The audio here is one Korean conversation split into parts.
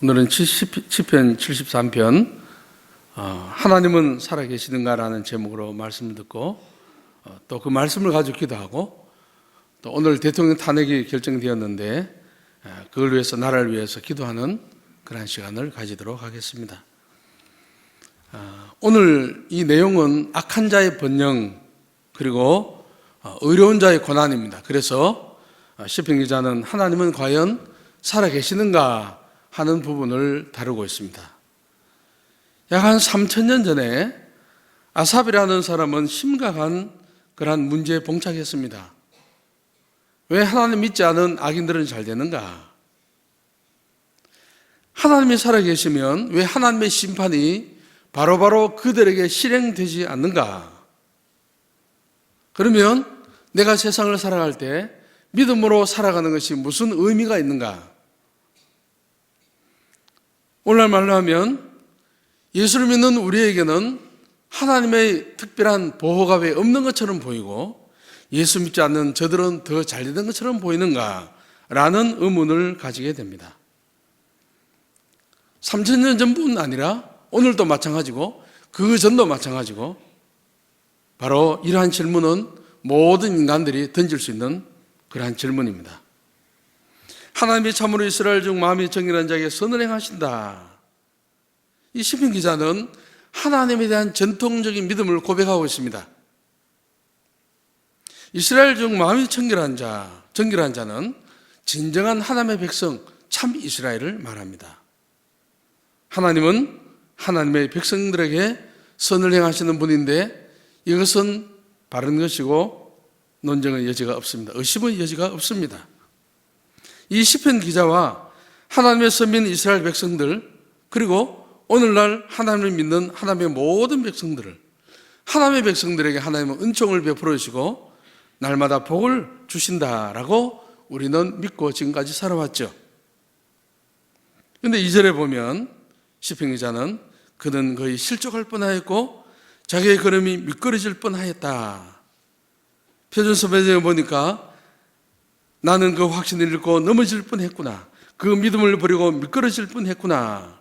오늘은 시편 73편 하나님은 살아계시는가라는 제목으로 말씀을 듣고 또 그 말씀을 가지고 기도하고 또 오늘 대통령 탄핵이 결정되었는데 그걸 위해서 나라를 위해서 기도하는 그런 시간을 가지도록 하겠습니다. 오늘 이 내용은 악한 자의 번영 그리고 의로운 자의 고난입니다. 그래서 시편 기자는 하나님은 과연 살아계시는가 하는 부분을 다루고 있습니다. 약 한 3,000년 전에 아삽이라는 사람은 심각한 그러한 문제에 봉착했습니다. 왜 하나님 믿지 않은 악인들은 잘 되는가? 하나님이 살아계시면 왜 하나님의 심판이 바로바로 그들에게 실행되지 않는가? 그러면 내가 세상을 살아갈 때 믿음으로 살아가는 것이 무슨 의미가 있는가? 오늘날 말로 하면 예수를 믿는 우리에게는 하나님의 특별한 보호가 왜 없는 것처럼 보이고 예수 믿지 않는 저들은 더 잘되는 것처럼 보이는가? 라는 의문을 가지게 됩니다. 3,000년 전뿐 아니라 오늘도 마찬가지고 그 전도 마찬가지고 바로 이러한 질문은 모든 인간들이 던질 수 있는 그러한 질문입니다. 하나님이 참으로 이스라엘 중 마음이 정결한 자에게 선을 행하신다. 이 시편 기자는 하나님에 대한 전통적인 믿음을 고백하고 있습니다. 이스라엘 중 마음이 정결한 자는 진정한 하나님의 백성, 참 이스라엘을 말합니다. 하나님은 하나님의 백성들에게 선을 행하시는 분인데 이것은 바른 것이고 논쟁의 여지가 없습니다. 의심의 여지가 없습니다. 이 시편 기자와 하나님의 선민 이스라엘 백성들 그리고 오늘날 하나님을 믿는 하나님의 모든 백성들을 하나님의 백성들에게 하나님은 은총을 베풀어 주시고 날마다 복을 주신다라고 우리는 믿고 지금까지 살아왔죠. 그런데 2절에 보면 시편 기자는 그는 거의 실족할 뻔하였고 자기의 걸음이 미끄러질 뻔하였다. 표준서 배경에 보니까 나는 그 확신을 잃고 넘어질 뻔했구나. 그 믿음을 버리고 미끄러질 뻔했구나.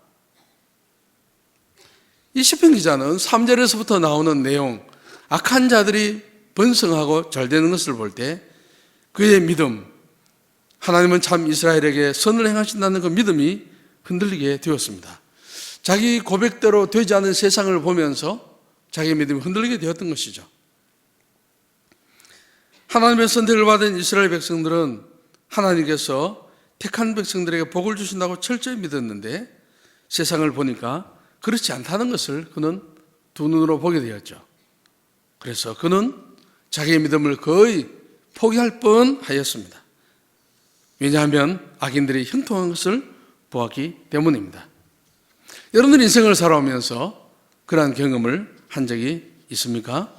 이 시편 기자는 3절에서부터 나오는 내용, 악한 자들이 번성하고 잘 되는 것을 볼 때 그의 믿음, 하나님은 참 이스라엘에게 선을 행하신다는 그 믿음이 흔들리게 되었습니다. 자기 고백대로 되지 않은 세상을 보면서 자기의 믿음이 흔들리게 되었던 것이죠. 하나님의 선택을 받은 이스라엘 백성들은 하나님께서 택한 백성들에게 복을 주신다고 철저히 믿었는데 세상을 보니까 그렇지 않다는 것을 그는 두 눈으로 보게 되었죠. 그래서 그는 자기의 믿음을 거의 포기할 뻔하였습니다. 왜냐하면 악인들이 형통한 것을 보았기 때문입니다. 여러분들 인생을 살아오면서 그러한 경험을 한 적이 있습니까?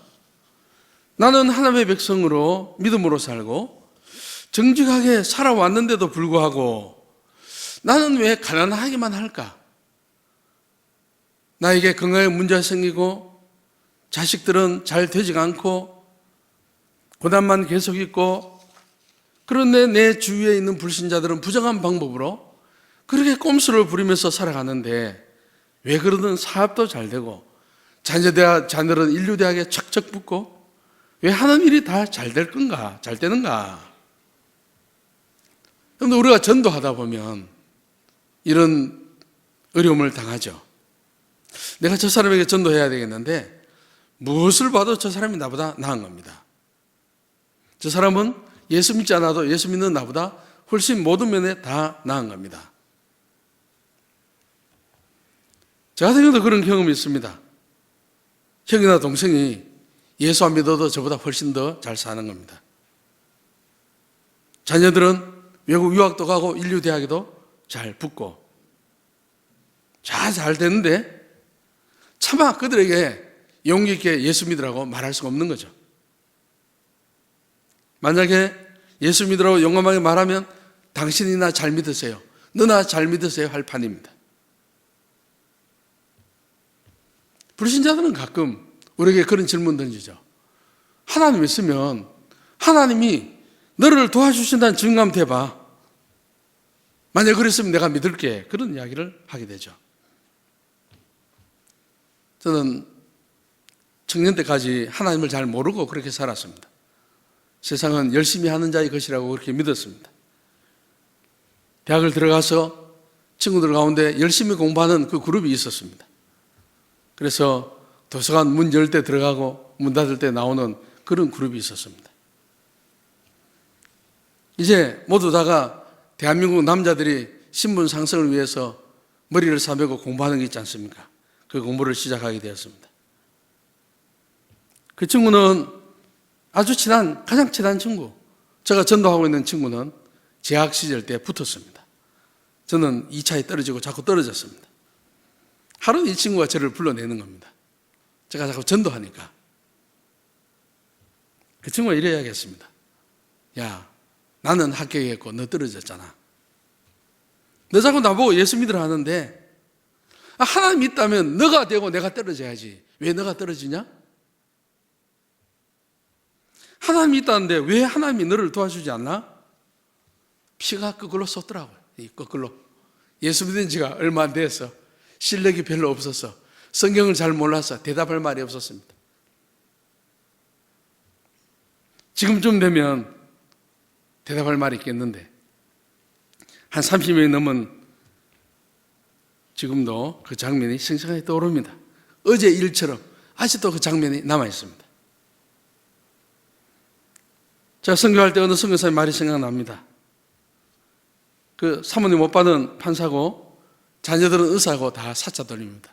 나는 하나님의 백성으로 믿음으로 살고 정직하게 살아왔는데도 불구하고 나는 왜 가난하기만 할까? 나에게 건강에 문제가 생기고 자식들은 잘 되지가 않고 고난만 계속 있고 그런데 내 주위에 있는 불신자들은 부정한 방법으로 그렇게 꼼수를 부리면서 살아가는데 왜 그러든 사업도 잘 되고 자녀들은 인류대학에 척척 붙고 왜 하는 일이 다 잘 될 건가? 잘 되는가? 그런데 우리가 전도하다 보면 이런 어려움을 당하죠. 내가 저 사람에게 전도해야 되겠는데 무엇을 봐도 저 사람이 나보다 나은 겁니다. 저 사람은 예수 믿지 않아도 예수 믿는 나보다 훨씬 모든 면에 다 나은 겁니다. 저 같은 경우도 그런 경험이 있습니다. 형이나 동생이 예수 안 믿어도 저보다 훨씬 더 잘 사는 겁니다. 자녀들은 외국 유학도 가고 인류대학에도 잘 붙고 잘 되는데 차마 그들에게 용기 있게 예수 믿으라고 말할 수가 없는 거죠. 만약에 예수 믿으라고 용감하게 말하면 당신이나 잘 믿으세요. 너나 잘 믿으세요 할 판입니다. 불신자들은 가끔 우리에게 그런 질문 던지죠. 하나님 있으면 하나님이 너를 도와주신다는 증거한번 대봐. 만약 그랬으면 내가 믿을게. 그런 이야기를 하게 되죠. 저는 청년 때까지 하나님을 잘 모르고 그렇게 살았습니다. 세상은 열심히 하는 자의 것이라고 그렇게 믿었습니다. 대학을 들어가서 친구들 가운데 열심히 공부하는 그 그룹이 있었습니다. 그래서 도서관 문 열 때 들어가고 문 닫을 때 나오는 그런 그룹이 있었습니다. 이제 모두 다가 대한민국 남자들이 신분 상승을 위해서 머리를 싸매고 공부하는 게 있지 않습니까? 그 공부를 시작하게 되었습니다. 그 친구는 아주 가장 친한 친구, 제가 전도하고 있는 친구는 재학 시절 때 붙었습니다. 저는 2차에 떨어지고 자꾸 떨어졌습니다. 하루는 이 친구가 저를 불러내는 겁니다. 제가 자꾸 전도하니까. 그 친구가 이래 이야기했습니다. 야, 나는 합격했고 너 떨어졌잖아. 너 자꾸 나보고 예수 믿으라 하는데 하나님 있다면 너가 되고 내가 떨어져야지. 왜 너가 떨어지냐? 하나님이 있다는데 왜 하나님이 너를 도와주지 않나? 피가 거꾸로 쏟더라고요. 거꾸로. 예수 믿은 지가 얼마 안 돼서 실력이 별로 없어서 성경을 잘 몰라서 대답할 말이 없었습니다. 지금쯤 되면 대답할 말이 있겠는데 한 30년이 넘은 지금도 그 장면이 생생하게 떠오릅니다. 어제 일처럼 아직도 그 장면이 남아 있습니다. 제가 선교할 때 어느 선교사의 말이 생각납니다. 그 사모님 못 받은 판사고 자녀들은 의사고 다 사자 돌립니다.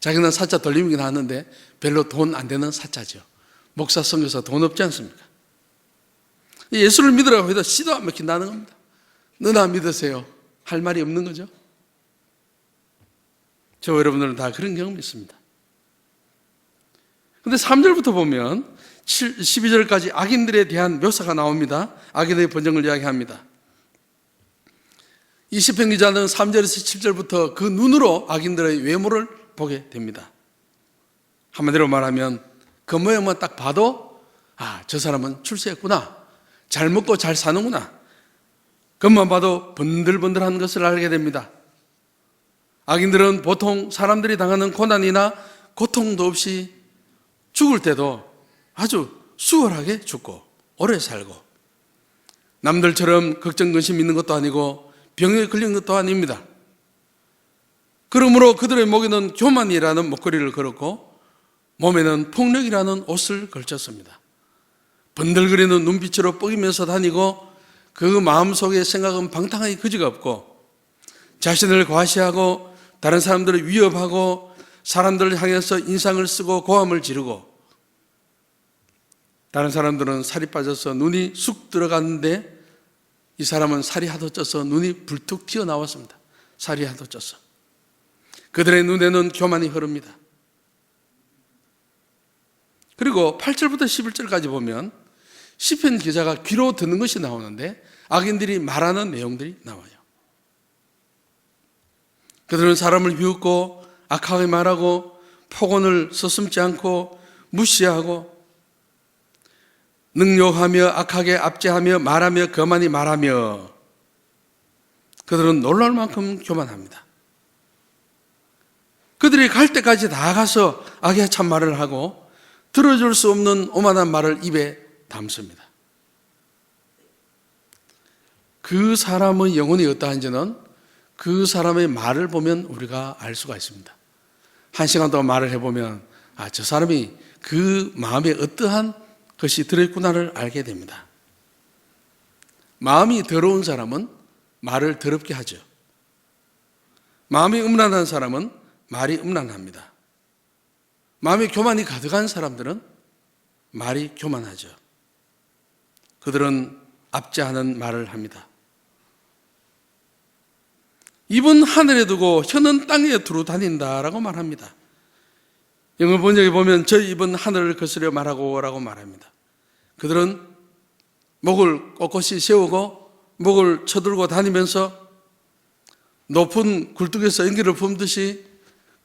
자기는 사자 돌림이긴 하는데 별로 돈 안 되는 사자죠. 목사, 선교사 돈 없지 않습니까? 예수를 믿으라고 해도 씨도 안 먹힌다는 겁니다. 너나 믿으세요. 할 말이 없는 거죠. 저와 여러분들은 다 그런 경험이 있습니다. 그런데 3절부터 보면 12절까지 악인들에 대한 묘사가 나옵니다. 악인의 번영을 이야기합니다. 이 시편 기자는 3절에서 7절부터 그 눈으로 악인들의 외모를 보게 됩니다. 한마디로 말하면 그 모양만 딱 봐도 저 사람은 출세했구나. 잘 먹고 잘 사는구나. 그것만 봐도 번들번들한 것을 알게 됩니다. 악인들은 보통 사람들이 당하는 고난이나 고통도 없이 죽을 때도 아주 수월하게 죽고 오래 살고 남들처럼 걱정 근심 있는 것도 아니고 병에 걸린 것도 아닙니다. 그러므로 그들의 목에는 교만이라는 목걸이를 걸었고 몸에는 폭력이라는 옷을 걸쳤습니다. 번들거리는 눈빛으로 뻐기면서 다니고 그 마음속의 생각은 방탕하게 그지가 없고 자신을 과시하고 다른 사람들을 위협하고 사람들을 향해서 인상을 쓰고 고함을 지르고 다른 사람들은 살이 빠져서 눈이 쑥 들어갔는데 이 사람은 살이 하도 쪄서 눈이 불뚝 튀어나왔습니다. 살이 하도 쪄서. 그들의 눈에는 교만이 흐릅니다. 그리고 8절부터 11절까지 보면 시편 기자가 귀로 듣는 것이 나오는데 악인들이 말하는 내용들이 나와요. 그들은 사람을 비웃고 악하게 말하고 폭언을 서슴지 않고 무시하고 능욕하며 악하게 압제하며 말하며 거만히 말하며 그들은 놀랄 만큼 교만합니다. 그들이 갈 때까지 다 가서 악에 참 말을 하고 들어줄 수 없는 오만한 말을 입에 담습니다. 그 사람의 영혼이 어떠한지는 그 사람의 말을 보면 우리가 알 수가 있습니다. 1시간 동안 말을 해보면 저 사람이 그 마음에 어떠한 것이 들어있구나를 알게 됩니다. 마음이 더러운 사람은 말을 더럽게 하죠. 마음이 음란한 사람은 말이 음란합니다. 마음에 교만이 가득한 사람들은 말이 교만하죠. 그들은 압제하는 말을 합니다. 입은 하늘에 두고 혀는 땅에 두루 다닌다라고 말합니다. 영어 번역에 보면 저희 입은 하늘을 거스려 말하고 라고 말합니다. 그들은 목을 꼿꼿이 세우고 목을 쳐들고 다니면서 높은 굴뚝에서 연기를 뿜듯이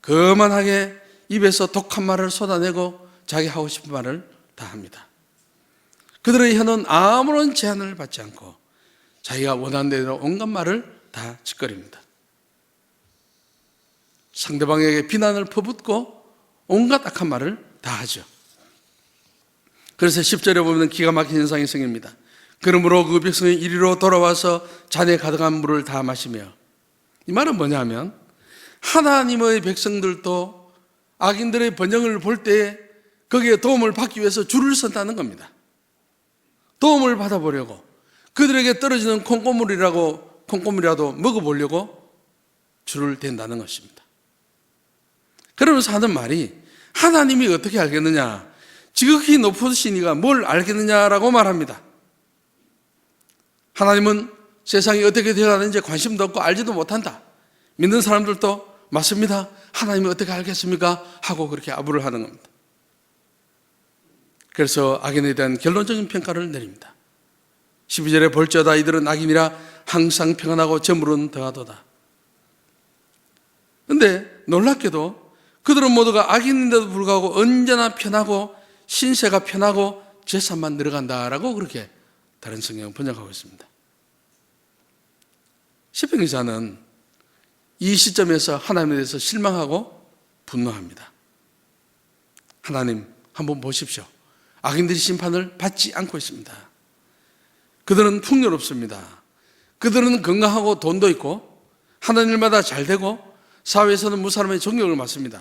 거만하게 입에서 독한 말을 쏟아내고 자기 하고 싶은 말을 다 합니다. 그들의 혀는 아무런 제한을 받지 않고 자기가 원하는 대로 온갖 말을 다 짓거립니다. 상대방에게 비난을 퍼붓고 온갖 악한 말을 다 하죠. 그래서 10절에 보면 기가 막힌 현상이 생깁니다. 그러므로 그 백성이 이리로 돌아와서 잔에 가득한 물을 다 마시며, 이 말은 뭐냐면 하나님의 백성들도 악인들의 번영을 볼 때 거기에 도움을 받기 위해서 줄을 선다는 겁니다. 도움을 받아보려고, 그들에게 떨어지는 콩고물이라도 먹어보려고 줄을 댄다는 것입니다. 그러면서 하는 말이, 하나님이 어떻게 알겠느냐, 지극히 높으신 이가 뭘 알겠느냐라고 말합니다. 하나님은 세상이 어떻게 되어가는지 관심도 없고 알지도 못한다. 믿는 사람들도 맞습니다, 하나님이 어떻게 알겠습니까? 하고 그렇게 아부를 하는 겁니다. 그래서 악인에 대한 결론적인 평가를 내립니다. 12절에 볼지어다 이들은 악인이라 항상 평안하고 저물은 더하도다. 그런데 놀랍게도 그들은 모두가 악인인데도 불구하고 언제나 편하고 신세가 편하고 재산만 늘어간다라고 그렇게 다른 성경은 번역하고 있습니다. 시편 기자는 이 시점에서 하나님에 대해서 실망하고 분노합니다. 하나님 한번 보십시오. 악인들이 심판을 받지 않고 있습니다. 그들은 풍요롭습니다. 그들은 건강하고 돈도 있고 하는 일마다 잘 되고 사회에서는 무사람의 존경을 받습니다.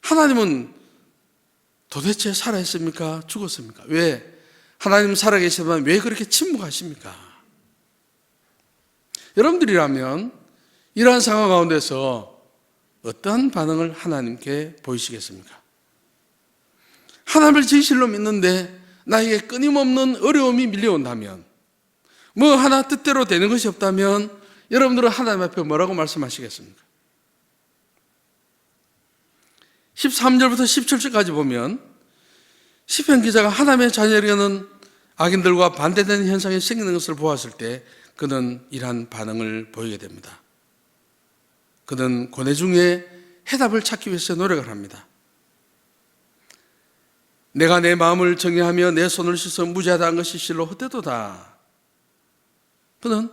하나님은 도대체 살아있습니까? 죽었습니까? 왜? 하나님 살아계시지만 왜 그렇게 침묵하십니까? 여러분들이라면 이러한 상황 가운데서 어떠한 반응을 하나님께 보이시겠습니까? 하나님을 진실로 믿는데 나에게 끊임없는 어려움이 밀려온다면, 뭐 하나 뜻대로 되는 것이 없다면 여러분들은 하나님 앞에 뭐라고 말씀하시겠습니까? 13절부터 17절까지 보면 시편 기자가 하나님의 자녀에게는 악인들과 반대되는 현상이 생기는 것을 보았을 때 그는 이러한 반응을 보이게 됩니다. 그는 고뇌 중에 해답을 찾기 위해서 노력을 합니다. 내가 내 마음을 정의하며 내 손을 씻어 무죄하다는 것이 실로 헛되도다. 그는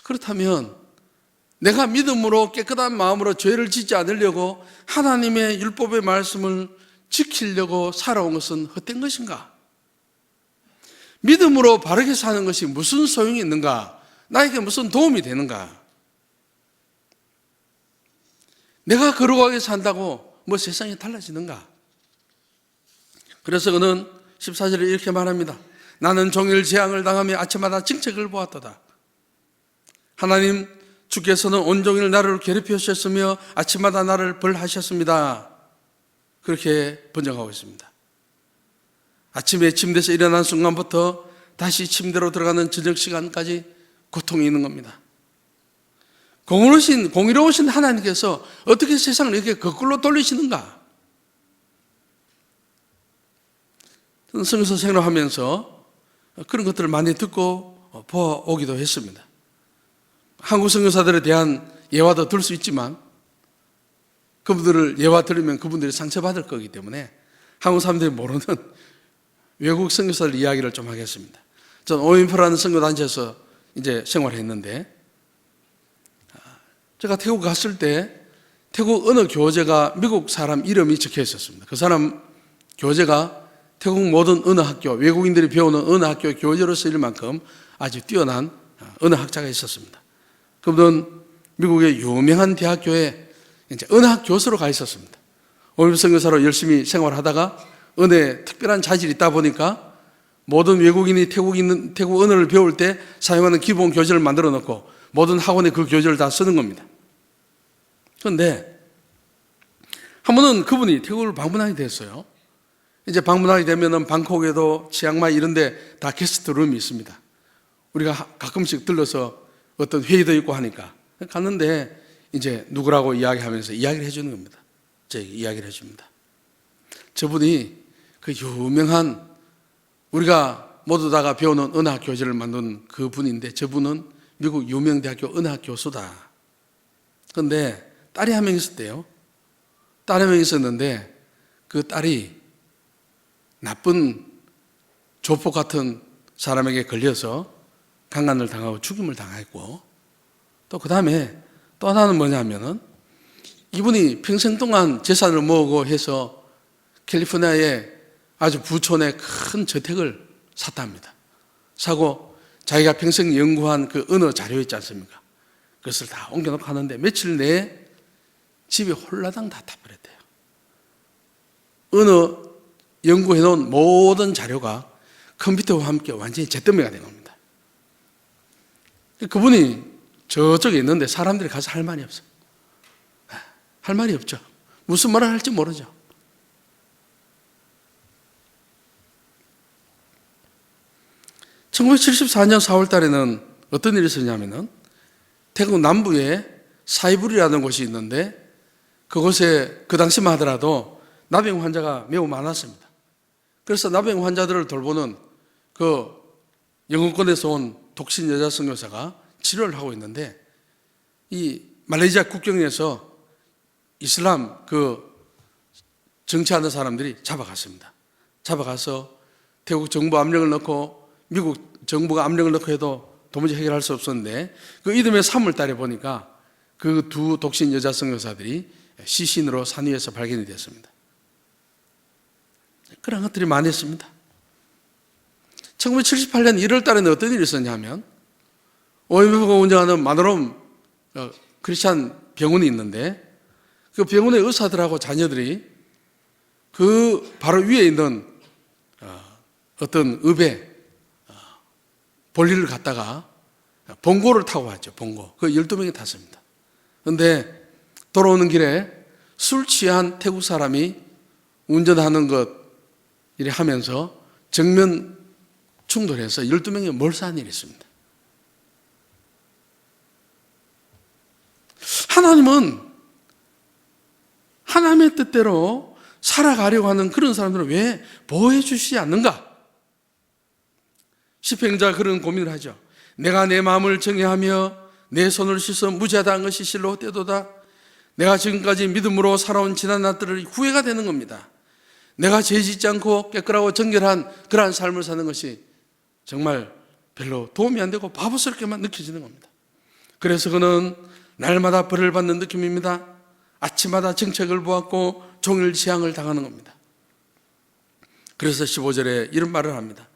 그렇다면 내가 믿음으로 깨끗한 마음으로 죄를 짓지 않으려고 하나님의 율법의 말씀을 지키려고 살아온 것은 헛된 것인가? 믿음으로 바르게 사는 것이 무슨 소용이 있는가? 나에게 무슨 도움이 되는가? 내가 거룩하게 산다고 뭐 세상이 달라지는가? 그래서 그는 14절에 이렇게 말합니다. 나는 종일 재앙을 당하며 아침마다 징책을 보았도다. 하나님, 주께서는 온종일 나를 괴롭히셨으며 아침마다 나를 벌하셨습니다. 그렇게 번역하고 있습니다. 아침에 침대에서 일어난 순간부터 다시 침대로 들어가는 저녁 시간까지 고통이 있는 겁니다. 공의로우신 하나님께서 어떻게 세상을 이렇게 거꾸로 돌리시는가? 저는 성서 생활하면서 그런 것들을 많이 듣고 보아오기도 했습니다. 한국 선교사들에 대한 예화도 들 수 있지만 그분들을 예화 들으면 그분들이 상처받을 거기 때문에 한국 사람들이 모르는 외국 선교사들 이야기를 좀 하겠습니다. 전 오인프라는 선교단체에서 이제 생활했는데, 제가 태국 갔을 때 태국 어느 교재가 미국 사람 이름이 적혀 있었습니다. 그 사람 교재가 태국 모든 어느 학교, 외국인들이 배우는 어느 학교 교재로 쓰일 만큼 아주 뛰어난 어느 학자가 있었습니다. 그분은 미국의 유명한 대학교에 이제 언어학 교수로 가 있었습니다. 오인프 선교사로 열심히 생활하다가 은혜에 특별한 자질이 있다 보니까 모든 외국인이 태국 언어를 배울 때 사용하는 기본 교재를 만들어 놓고 모든 학원에 그 교재를 다 쓰는 겁니다. 그런데 한 번은 그분이 태국을 방문하게 됐어요. 이제 방문하게 되면은 방콕에도 치앙마이 이런 데 다 게스트룸이 있습니다. 우리가 가끔씩 들러서 어떤 회의도 있고 하니까 갔는데 이제 누구라고 이야기하면서 이야기를 해주는 겁니다. 제 이야기를 해줍니다. 저분이 그 유명한 우리가 모두 다가 배우는 언어학 교재를 만든 그 분인데 저분은 미국 유명 대학교 언어학 교수다. 그런데 딸이 한 명 있었대요. 딸 한 명 있었는데 그 딸이 나쁜 조폭 같은 사람에게 걸려서 강간을 당하고 죽임을 당했고, 또 그 다음에 또 하나는 뭐냐면은 이분이 평생 동안 재산을 모으고 해서 캘리포니아의 아주 부촌에 큰 저택을 샀답니다. 사고 자기가 평생 연구한 그 언어 자료 있지 않습니까? 그것을 다 옮겨놓고 하는데 며칠 내에 집이 홀라당 다 타버렸대요. 언어 연구해놓은 모든 자료가 컴퓨터와 함께 완전히 잿더미가 된 겁니다. 그분이 저쪽에 있는데 사람들이 가서 할 말이 없어요. 할 말이 없죠. 무슨 말을 할지 모르죠. (1974년 4월) 달에는 어떤 일이 있었냐면은 태국 남부에 사이불이라는 곳이 있는데 그곳에 그 당시만 하더라도 나병 환자가 매우 많았습니다. 그래서 나병 환자들을 돌보는 그 영어권에서 온 독신 여자 선교사가 치료를 하고 있는데 이 말레이시아 국경에서 이슬람 그 정치하는 사람들이 잡아갔습니다. 잡아가서 태국 정부 압력을 넣고 미국 정부가 압력을 넣고 해도 도무지 해결할 수 없었는데 그 이듬해 3월 달에 보니까 그 두 독신 여자 선교사들이 시신으로 산 위에서 발견이 됐습니다. 그런 것들이 많이 있습니다. 1978년 1월 달에는 어떤 일이 있었냐면 OMF가 운영하는 마노롬 크리스찬 병원이 있는데 그 병원의 의사들하고 자녀들이 그 바로 위에 있는 어떤 읍에 볼일을 갔다가 봉고를 타고 왔죠. 봉고. 그 12명이 탔습니다. 그런데 돌아오는 길에 술 취한 태국 사람이 운전하는 것 이래 하면서 정면 충돌해서 12명이 몰사한 일이 있습니다. 하나님은 하나님의 뜻대로 살아가려고 하는 그런 사람들은 왜 보호해 주시지 않는가? 시편자 그런 고민을 하죠. 내가 내 마음을 정죄하며 내 손을 씻어 무죄하다는 것이 실로 헛되도다. 내가 지금까지 믿음으로 살아온 지난 날들을 후회가 되는 겁니다. 내가 죄 짓지 않고 깨끗하고 정결한 그러한 삶을 사는 것이 정말 별로 도움이 안 되고 바보스럽게만 느껴지는 겁니다. 그래서 그는 날마다 벌을 받는 느낌입니다. 아침마다 정책을 보았고 종일 재앙을 당하는 겁니다. 그래서 15절에 이런 말을 합니다.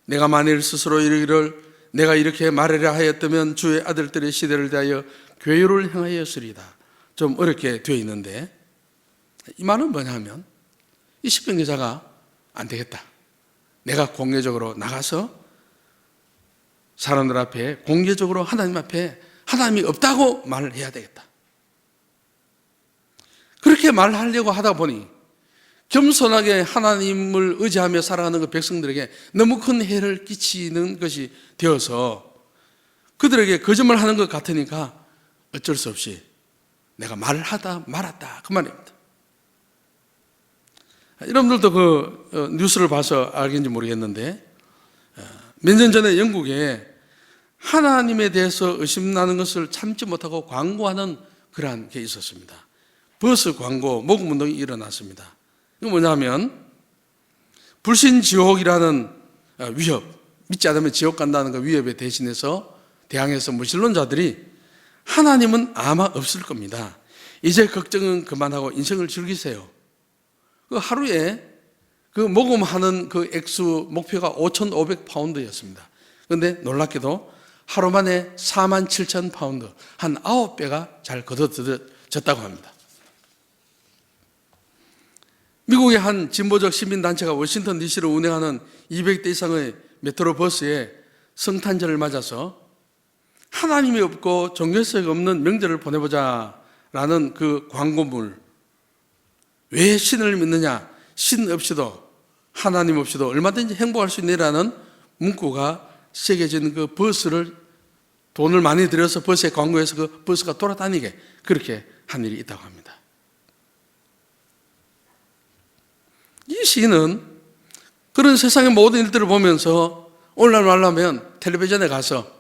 내가 만일 스스로 이르기를 내가 이렇게 말하려 하였다면 주의 아들들의 시대를 대하여 괴유를 행하였으리다. 좀 어렵게 되어 있는데 이 말은 뭐냐면 이 시편 기자가 안 되겠다. 내가 공개적으로 나가서 사람들 앞에 공개적으로 하나님 앞에 하나님이 없다고 말을 해야 되겠다. 그렇게 말하려고 하다 보니 겸손하게 하나님을 의지하며 살아가는 그 백성들에게 너무 큰 해를 끼치는 것이 되어서 그들에게 거짓말 하는 것 같으니까 어쩔 수 없이 내가 말을 하다 말았다 그 말입니다. 여러분들도 그 뉴스를 봐서 알겠는지 모르겠는데 몇 년 전에 영국에 하나님에 대해서 의심나는 것을 참지 못하고 광고하는 그러한 게 있었습니다. 버스 광고 모금 운동이 일어났습니다. 이거 뭐냐면 불신지옥이라는 위협, 믿지 않으면 지옥 간다는 그 위협에 대신해서 대항해서 무신론자들이 하나님은 아마 없을 겁니다. 이제 걱정은 그만하고 인생을 즐기세요. 그 하루에 그 모금하는 그 액수 목표가 5,500파운드였습니다. 그런데 놀랍게도 하루 만에 47,000파운드, 한 9배가 잘 거둬졌다고 합니다. 미국의 한 진보적 시민단체가 워싱턴 DC를 운행하는 200대 이상의 메트로 버스에 성탄절을 맞아서 하나님이 없고 종교성이 없는 명절을 보내보자라는 그 광고물, 왜 신을 믿느냐? 신 없이도 하나님 없이도 얼마든지 행복할 수 있느라는 문구가 새겨진 그 버스를 돈을 많이 들여서 버스에 광고해서 그 버스가 돌아다니게 그렇게 한 일이 있다고 합니다. 이 시인은 그런 세상의 모든 일들을 보면서 오늘날 말하면 텔레비전에 가서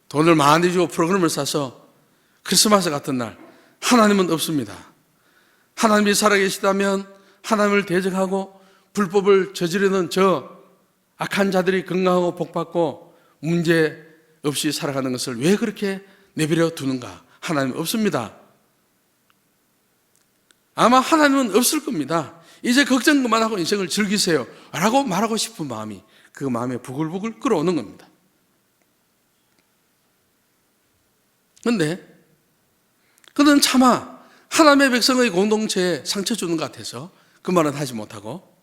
돈을 많이 주고 프로그램을 사서 크리스마스 같은 날 하나님은 없습니다. 하나님이 살아계시다면 하나님을 대적하고 불법을 저지르는 저 악한 자들이 건강하고 복받고 문제 없이 살아가는 것을 왜 그렇게 내버려 두는가? 하나님 없습니다. 아마 하나님은 없을 겁니다. 이제 걱정 그만하고 인생을 즐기세요 라고 말하고 싶은 마음이 그 마음에 부글부글 끓어오는 겁니다. 그런데 그는 차마 하나님의 백성의 공동체에 상처 주는 것 같아서 그 말은 하지 못하고,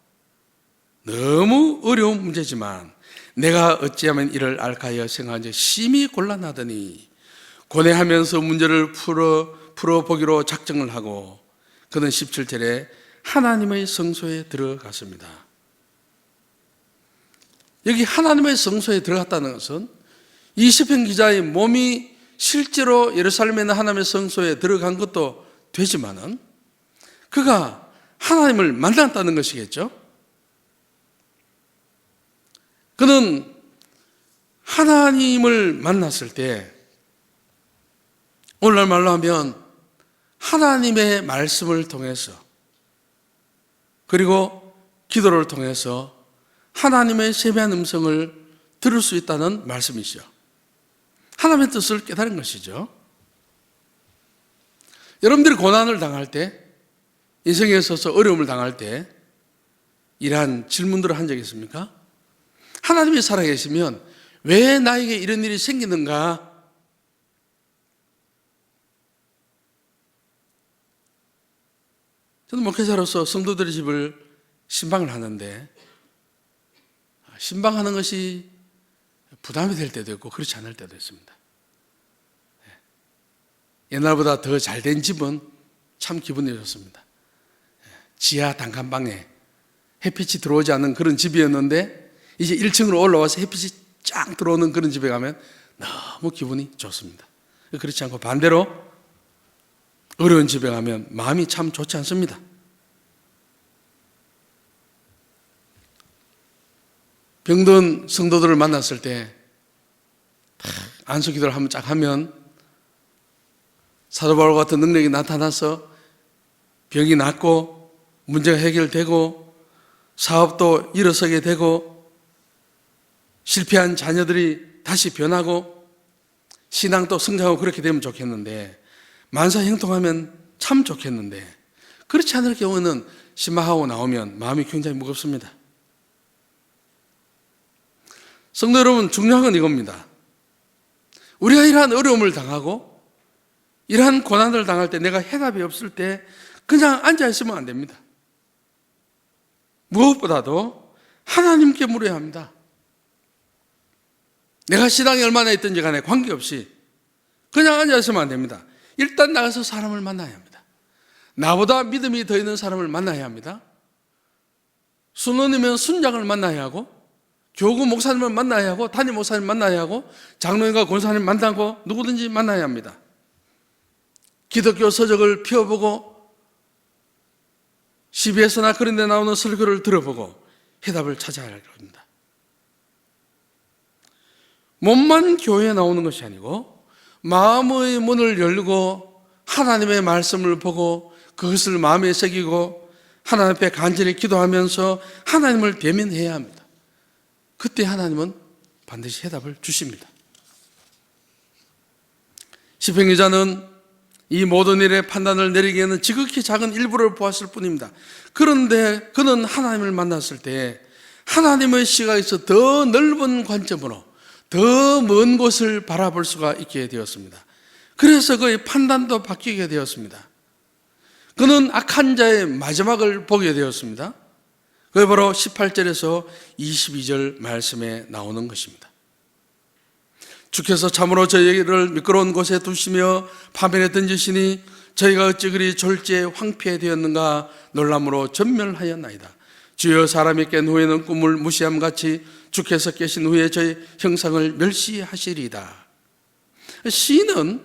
너무 어려운 문제지만 내가 어찌하면 이를 알까 하여 생각한 적 심히 곤란하더니 고뇌하면서 문제를 풀어보기로 작정을 하고 그는 17절에 하나님의 성소에 들어갔습니다. 여기 하나님의 성소에 들어갔다는 것은 이 시편 기자의 몸이 실제로 예루살렘에 있는 하나님의 성소에 들어간 것도 되지만은 그가 하나님을 만났다는 것이겠죠. 그는 하나님을 만났을 때, 오늘날 말로 하면 하나님의 말씀을 통해서 그리고 기도를 통해서 하나님의 세미한 음성을 들을 수 있다는 말씀이죠. 하나님의 뜻을 깨달은 것이죠. 여러분들이 고난을 당할 때, 인생에 있어서 어려움을 당할 때 이러한 질문들을 한 적이 있습니까? 하나님이 살아계시면 왜 나에게 이런 일이 생기는가? 저는 목회자로서 성도들의 집을 신방을 하는데, 신방하는 것이 부담이 될 때도 있고 그렇지 않을 때도 있습니다. 옛날보다 더 잘된 집은 참 기분이 좋습니다. 지하 단칸방에 햇빛이 들어오지 않는 그런 집이었는데 이제 1층으로 올라와서 햇빛이 쫙 들어오는 그런 집에 가면 너무 기분이 좋습니다. 그렇지 않고 반대로 어려운 집에 가면 마음이 참 좋지 않습니다. 병든 성도들을 만났을 때 안수기도를 한번 쫙 하면 사도 바울 같은 능력이 나타나서 병이 낫고 문제가 해결되고 사업도 일어서게 되고 실패한 자녀들이 다시 변하고 신앙도 성장하고 그렇게 되면 좋겠는데, 만사형통하면 참 좋겠는데, 그렇지 않을 경우는 신방하고 나오면 마음이 굉장히 무겁습니다. 성도 여러분, 중요한 건 이겁니다. 우리가 이러한 어려움을 당하고 이러한 고난을 당할 때, 내가 해답이 없을 때 그냥 앉아있으면 안 됩니다. 무엇보다도 하나님께 물어야 합니다. 내가 신앙이 얼마나 있든지 간에 관계없이 그냥 앉아있으면 안 됩니다. 일단 나가서 사람을 만나야 합니다. 나보다 믿음이 더 있는 사람을 만나야 합니다. 순원이면 순장을 만나야 하고, 교구 목사님을 만나야 하고, 담임 목사님 만나야 하고, 장로님과 권사님 만나고, 누구든지 만나야 합니다. 기독교 서적을 펴보고 CBS나 그런 데 나오는 설교를 들어보고 해답을 찾아야 할 겁니다. 몸만 교회에 나오는 것이 아니고 마음의 문을 열고 하나님의 말씀을 보고 그것을 마음에 새기고 하나님 앞에 간절히 기도하면서 하나님을 대면해야 합니다. 그때 하나님은 반드시 해답을 주십니다. 시편 기자는 이 모든 일의 판단을 내리기에는 지극히 작은 일부를 보았을 뿐입니다. 그런데 그는 하나님을 만났을 때 하나님의 시각에서 더 넓은 관점으로 더 먼 곳을 바라볼 수가 있게 되었습니다. 그래서 그의 판단도 바뀌게 되었습니다. 그는 악한 자의 마지막을 보게 되었습니다. 그게 바로 18절에서 22절 말씀에 나오는 것입니다. 주께서 참으로 저희를 미끄러운 곳에 두시며 파멸에 던지시니 저희가 어찌 그리 졸지에 황폐되었는가 놀람으로 전멸하였나이다. 주여, 사람이 깬 후에는 꿈을 무시함같이 주께서 깨신 후에 저희 형상을 멸시하시리이다. 시인은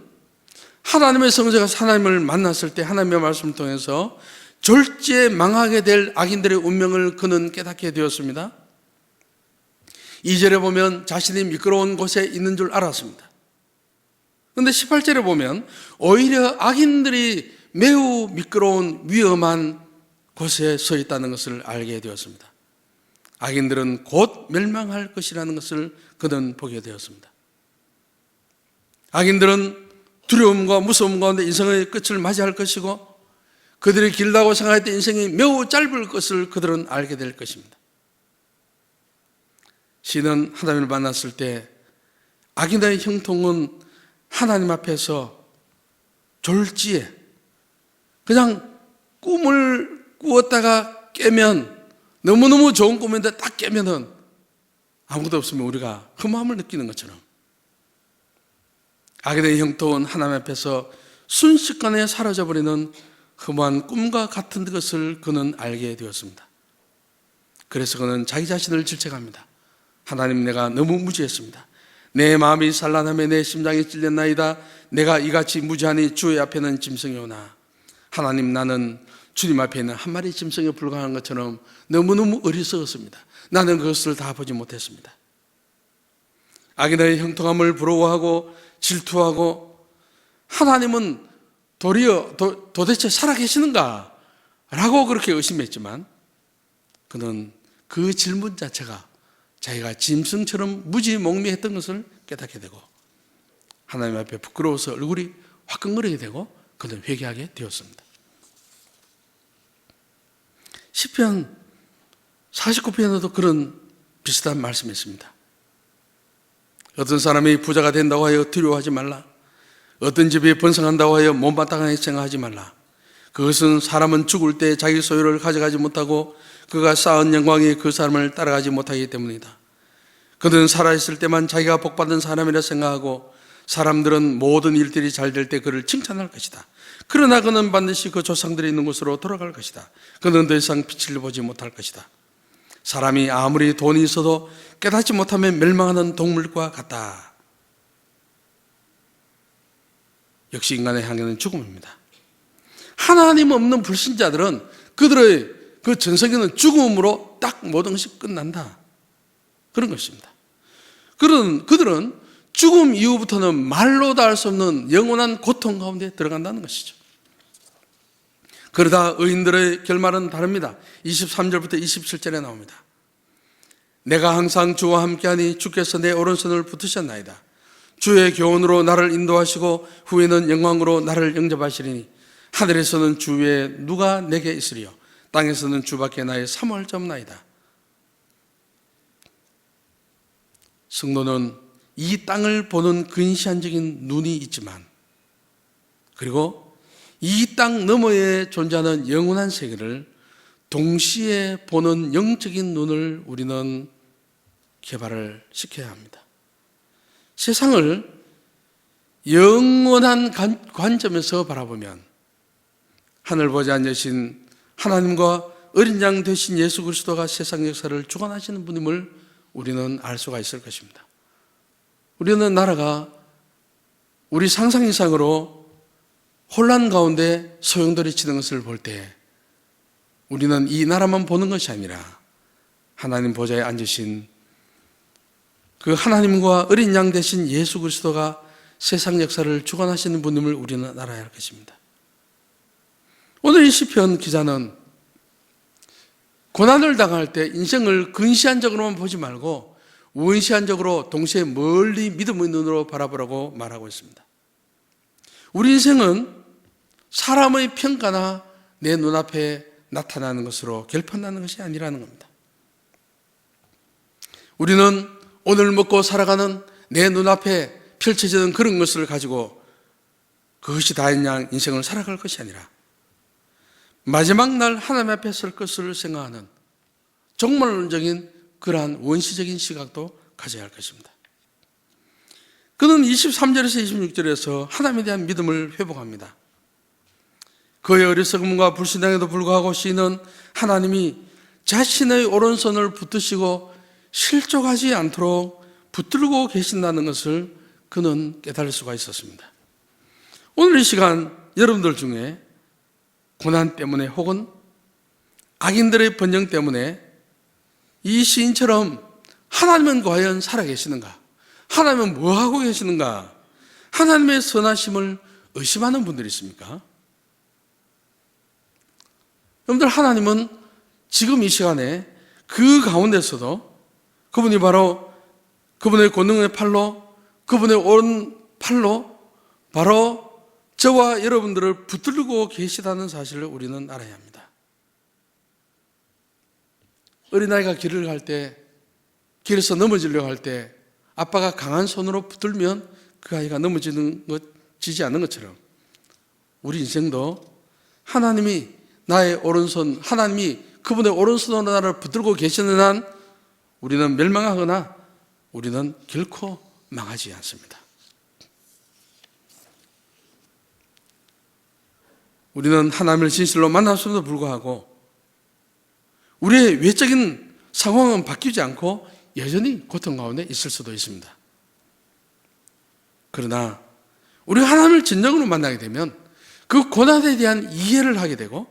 하나님의 성자가 하나님을 만났을 때 하나님의 말씀을 통해서 졸지에 망하게 될 악인들의 운명을 그는 깨닫게 되었습니다. 2절에 보면 자신이 미끄러운 곳에 있는 줄 알았습니다. 그런데 18절에 보면 오히려 악인들이 매우 미끄러운 위험한 곳에 서 있다는 것을 알게 되었습니다. 악인들은 곧 멸망할 것이라는 것을 그는 보게 되었습니다. 악인들은 두려움과 무서움 가운데 인생의 끝을 맞이할 것이고 그들이 길다고 생각했던 인생이 매우 짧을 것을 그들은 알게 될 것입니다. 시인은 하나님을 만났을 때 악인의 형통은 하나님 앞에서 졸지에 그냥 꿈을 꾸었다가 깨면 너무너무 좋은 꿈인데 딱 깨면은 아무것도 없으면 우리가 흠함을 느끼는 것처럼 악인의 형통은 하나님 앞에서 순식간에 사라져버리는 흠한 꿈과 같은 것을 그는 알게 되었습니다. 그래서 그는 자기 자신을 질책합니다. 하나님, 내가 너무 무지했습니다. 내 마음이 산란하며 내 심장이 찔렸나이다. 내가 이같이 무지하니 주의 앞에는 짐승이 오나. 하나님, 나는 주님 앞에 있는 한 마리 짐승에 불과한 것처럼 너무너무 어리석었습니다. 나는 그것을 다 보지 못했습니다. 악인의 형통함을 부러워하고 질투하고 하나님은 도대체 살아계시는가? 라고 그렇게 의심했지만 그는 그 질문 자체가 자기가 짐승처럼 무지몽매했던 것을 깨닫게 되고 하나님 앞에 부끄러워서 얼굴이 화끈거리게 되고 그는 회개하게 되었습니다. 시편 49편에도 그런 비슷한 말씀이 있습니다. 어떤 사람이 부자가 된다고 하여 두려워하지 말라. 어떤 집이 번성한다고 하여 못마땅하게 생각하지 말라. 그것은 사람은 죽을 때 자기 소유를 가져가지 못하고 그가 쌓은 영광이 그 사람을 따라가지 못하기 때문이다. 그는 살아있을 때만 자기가 복받은 사람이라 생각하고 사람들은 모든 일들이 잘 될 때 그를 칭찬할 것이다. 그러나 그는 반드시 그 조상들이 있는 곳으로 돌아갈 것이다. 그는 더 이상 빛을 보지 못할 것이다. 사람이 아무리 돈이 있어도 깨닫지 못하면 멸망하는 동물과 같다. 역시 인간의 향연은 죽음입니다. 하나님 없는 불신자들은 그들의 그 전성기는 죽음으로 딱 모든 것이 끝난다. 그런 것입니다. 그들은 죽음 이후부터는 말로 다 할 수 없는 영원한 고통 가운데 들어간다는 것이죠. 그러다 의인들의 결말은 다릅니다. 23절부터 27절에 나옵니다. 내가 항상 주와 함께하니 주께서 내 오른손을 붙으셨나이다. 주의 교훈으로 나를 인도하시고 후에는 영광으로 나를 영접하시리니 하늘에서는 주 외에 누가 내게 있으리요 땅에서는 주밖에 나의 사모할 자 없나이다. 성도는 이 땅을 보는 근시안적인 눈이 있지만 그리고 이 땅 너머에 존재하는 영원한 세계를 동시에 보는 영적인 눈을 우리는 개발을 시켜야 합니다. 세상을 영원한 관점에서 바라보면 하늘 보지 않으신 하나님과 어린 양 되신 예수 그리스도가 세상 역사를 주관하시는 분임을 우리는 알 수가 있을 것입니다. 우리는 나라가 우리 상상 이상으로 혼란 가운데 소용돌이 치는 것을 볼 때 우리는 이 나라만 보는 것이 아니라 하나님 보좌에 앉으신 그 하나님과 어린 양 되신 예수 그리스도가 세상 역사를 주관하시는 분임을 우리는 알아야 할 것입니다. 오늘 이 시편 기자는 고난을 당할 때 인생을 근시안적으로만 보지 말고 원시안적으로 동시에 멀리 믿음의 눈으로 바라보라고 말하고 있습니다. 우리 인생은 사람의 평가나 내 눈앞에 나타나는 것으로 결판나는 것이 아니라는 겁니다. 우리는 오늘 먹고 살아가는 내 눈앞에 펼쳐지는 그런 것을 가지고 그것이 다인 양 인생을 살아갈 것이 아니라 마지막 날 하나님 앞에 설 것을 생각하는 종말론적인 그러한 원시적인 시각도 가져야 할 것입니다. 그는 23절에서 26절에서 하나님에 대한 믿음을 회복합니다. 그의 어리석음과 불신앙에도 불구하고 시인은 하나님이 자신의 오른손을 붙드시고 실족하지 않도록 붙들고 계신다는 것을 그는 깨달을 수가 있었습니다. 오늘 이 시간 여러분들 중에 고난 때문에 혹은 악인들의 번영 때문에 이 시인처럼 하나님은 과연 살아계시는가? 하나님은 뭐하고 계시는가? 하나님의 선하심을 의심하는 분들이 있습니까? 여러분들, 하나님은 지금 이 시간에 그 가운데서도 그분이 바로 그분의 권능의 팔로, 그분의 오른팔로 바로 저와 여러분들을 붙들고 계시다는 사실을 우리는 알아야 합니다. 어린아이가 길을 갈 때, 길에서 넘어지려고 할 때 아빠가 강한 손으로 붙들면 그 아이가 넘어지지 않는 것처럼 우리 인생도 하나님이 나의 오른손, 하나님이 그분의 오른손으로 나를 붙들고 계시는 한 우리는 멸망하거나 우리는 결코 망하지 않습니다. 우리는 하나님을 진실로 만났음에도 불구하고 우리의 외적인 상황은 바뀌지 않고 여전히 고통 가운데 있을 수도 있습니다. 그러나 우리가 하나님을 진정으로 만나게 되면 그 고난에 대한 이해를 하게 되고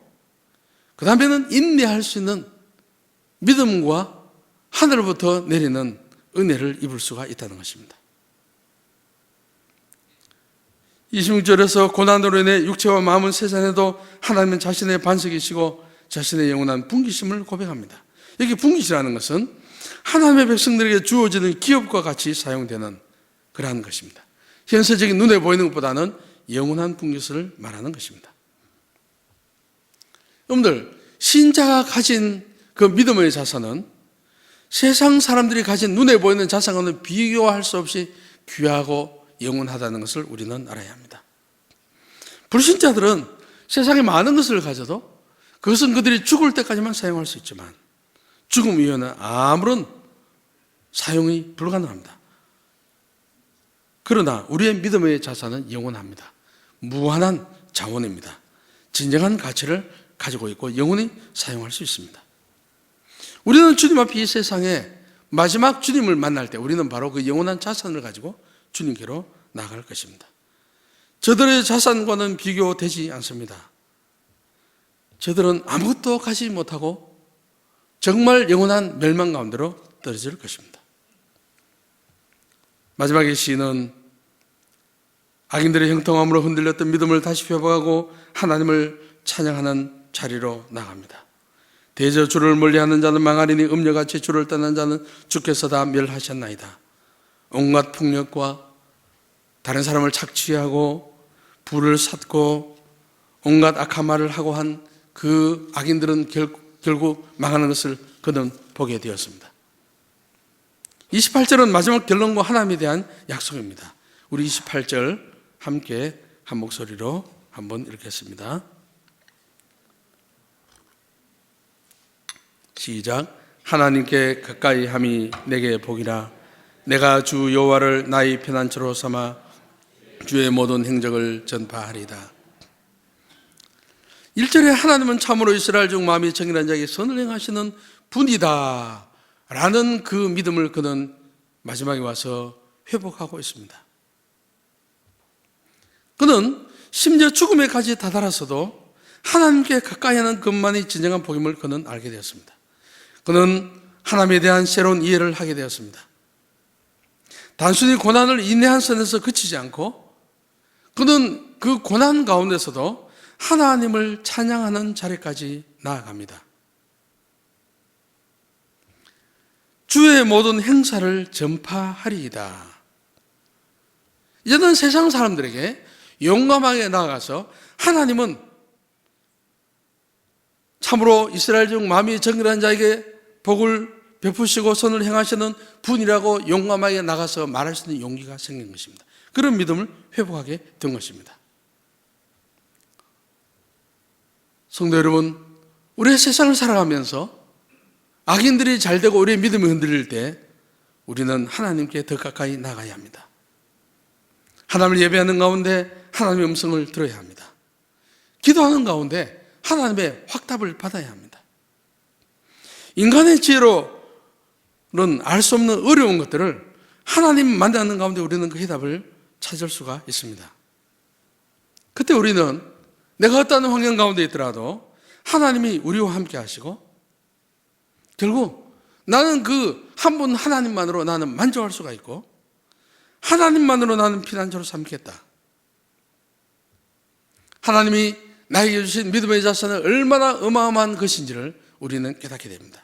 그 다음에는 인내할 수 있는 믿음과 하늘로부터 내리는 은혜를 입을 수가 있다는 것입니다. 26절에서 고난으로 인해 육체와 마음은 세상에도 하나님은 자신의 반석이시고 자신의 영원한 분기심을 고백합니다. 여기 분깃이라는 것은 하나님의 백성들에게 주어지는 기업과 같이 사용되는 그러한 것입니다. 현세적인 눈에 보이는 것보다는 영원한 분깃을 말하는 것입니다. 여러분들, 신자가 가진 그 믿음의 자산은 세상 사람들이 가진 눈에 보이는 자산과는 비교할 수 없이 귀하고 영원하다는 것을 우리는 알아야 합니다. 불신자들은 세상에 많은 것을 가져도 그것은 그들이 죽을 때까지만 사용할 수 있지만 죽음 이후에는 아무런 사용이 불가능합니다. 그러나 우리의 믿음의 자산은 영원합니다. 무한한 자원입니다. 진정한 가치를 가지고 있고 영원히 사용할 수 있습니다. 우리는 주님 앞에 이 세상에 마지막 주님을 만날 때 우리는 바로 그 영원한 자산을 가지고 주님께로 나아갈 것입니다. 저들의 자산과는 비교되지 않습니다. 저들은 아무것도 가지 못하고 정말 영원한 멸망 가운데로 떨어질 것입니다. 마지막에 시인은 악인들의 형통함으로 흔들렸던 믿음을 다시 회복하고 하나님을 찬양하는 자리로 나갑니다. 대저 주를 멀리하는 자는 망하리니 음녀같이 주를 떠난 자는 주께서 다 멸하셨나이다. 온갖 폭력과 다른 사람을 착취하고 불을 샀고 온갖 악한 말을 하고 한 그 악인들은 결국 망하는 것을 그는 보게 되었습니다. 28절은 마지막 결론과 하나님에 대한 약속입니다. 우리 28절 함께 한 목소리로 한번 읽겠습니다. 시작. 하나님께 가까이 함이 내게 복이라. 내가 주 여호와를 나의 피난처로 삼아 주의 모든 행적을 전파하리다. 1절에 하나님은 참으로 이스라엘 중 마음이 정결한 자에게 선을 행하시는 분이다 라는 그 믿음을 그는 마지막에 와서 회복하고 있습니다. 그는 심지어 죽음에까지 다다랐어도 하나님께 가까이 하는 것만이 진정한 복임을 그는 알게 되었습니다. 그는 하나님에 대한 새로운 이해를 하게 되었습니다. 단순히 고난을 인내한 선에서 그치지 않고 그는 그 고난 가운데서도 하나님을 찬양하는 자리까지 나아갑니다. 주의 모든 행사를 전파하리이다. 이제는 세상 사람들에게 용감하게 나아가서 하나님은 참으로 이스라엘 중 마음이 정결한 자에게 복을 베푸시고 선을 행하시는 분이라고 용감하게 나가서 말할 수 있는 용기가 생긴 것입니다. 그런 믿음을 회복하게 된 것입니다. 성도 여러분, 우리의 세상을 살아가면서 악인들이 잘되고 우리의 믿음이 흔들릴 때 우리는 하나님께 더 가까이 나가야 합니다. 하나님을 예배하는 가운데 하나님의 음성을 들어야 합니다. 기도하는 가운데 하나님의 확답을 받아야 합니다. 인간의 지혜로는 알 수 없는 어려운 것들을 하나님 만나는 가운데 우리는 그 해답을 찾을 수가 있습니다. 그때 우리는 내가 어떤 환경 가운데 있더라도 하나님이 우리와 함께 하시고 결국 나는 그 한 분 하나님만으로 나는 만족할 수가 있고 하나님만으로 나는 피난처로 삼겠다. 하나님이 나에게 주신 믿음의 자산은 얼마나 어마어마한 것인지를 우리는 깨닫게 됩니다.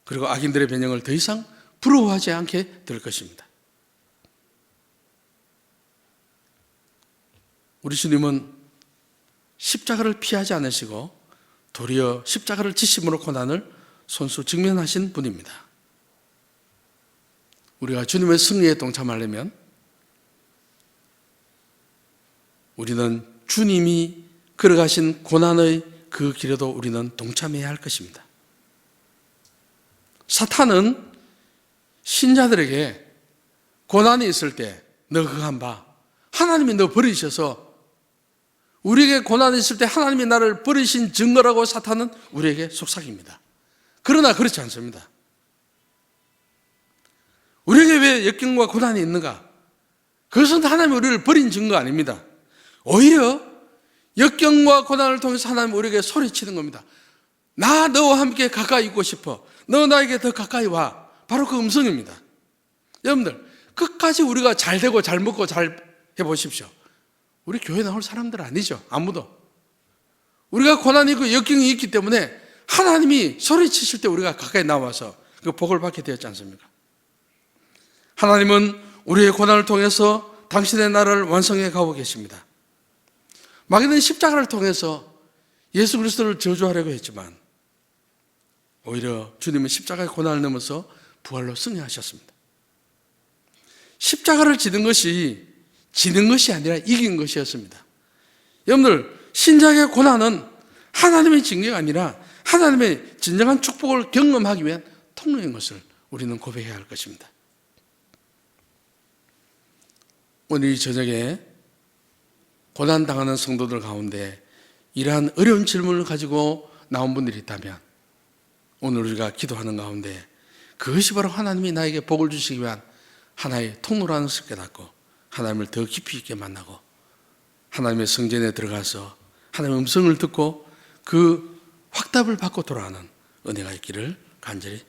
그리고 악인들의 변형을 더 이상 부러워하지 않게 될 것입니다. 우리 주님은 십자가를 피하지 않으시고 도리어 십자가를 지심으로 고난을 손수 직면하신 분입니다. 우리가 주님의 승리에 동참하려면 우리는 주님이 걸어가신 고난의 그 길에도 우리는 동참해야 할 것입니다. 사탄은 신자들에게 고난이 있을 때 너 그거 한 봐. 하나님이 너 버리셔서 우리에게 고난이 있을 때 하나님이 나를 버리신 증거라고 사탄은 우리에게 속삭입니다. 그러나 그렇지 않습니다. 우리에게 왜 역경과 고난이 있는가? 그것은 하나님이 우리를 버린 증거 아닙니다. 오히려 역경과 고난을 통해서 하나님이 우리에게 소리치는 겁니다. 나 너와 함께 가까이 있고 싶어. 너 나에게 더 가까이 와. 바로 그 음성입니다. 여러분들 끝까지 우리가 잘 되고 잘 먹고 잘 해보십시오. 우리 교회 나올 사람들 아니죠. 아무도. 우리가 고난이 있고 역경이 있기 때문에 하나님이 소리치실 때 우리가 가까이 나와서 그 복을 받게 되었지 않습니까? 하나님은 우리의 고난을 통해서 당신의 나라를 완성해 가고 계십니다. 마귀는 십자가를 통해서 예수 그리스도를 저주하려고 했지만 오히려 주님은 십자가의 고난을 넘어서 부활로 승리하셨습니다. 십자가를 지는 것이 아니라 이긴 것이었습니다. 여러분들 신자의 고난은 하나님의 징계가 아니라 하나님의 진정한 축복을 경험하기 위한 통로인 것을 우리는 고백해야 할 것입니다. 오늘 이 저녁에 고난당하는 성도들 가운데 이러한 어려운 질문을 가지고 나온 분들이 있다면 오늘 우리가 기도하는 가운데 그것이 바로 하나님이 나에게 복을 주시기 위한 하나의 통로라는 것을 깨닫고 하나님을 더 깊이 있게 만나고 하나님의 성전에 들어가서 하나님의 음성을 듣고 그 확답을 받고 돌아가는 은혜가 있기를 간절히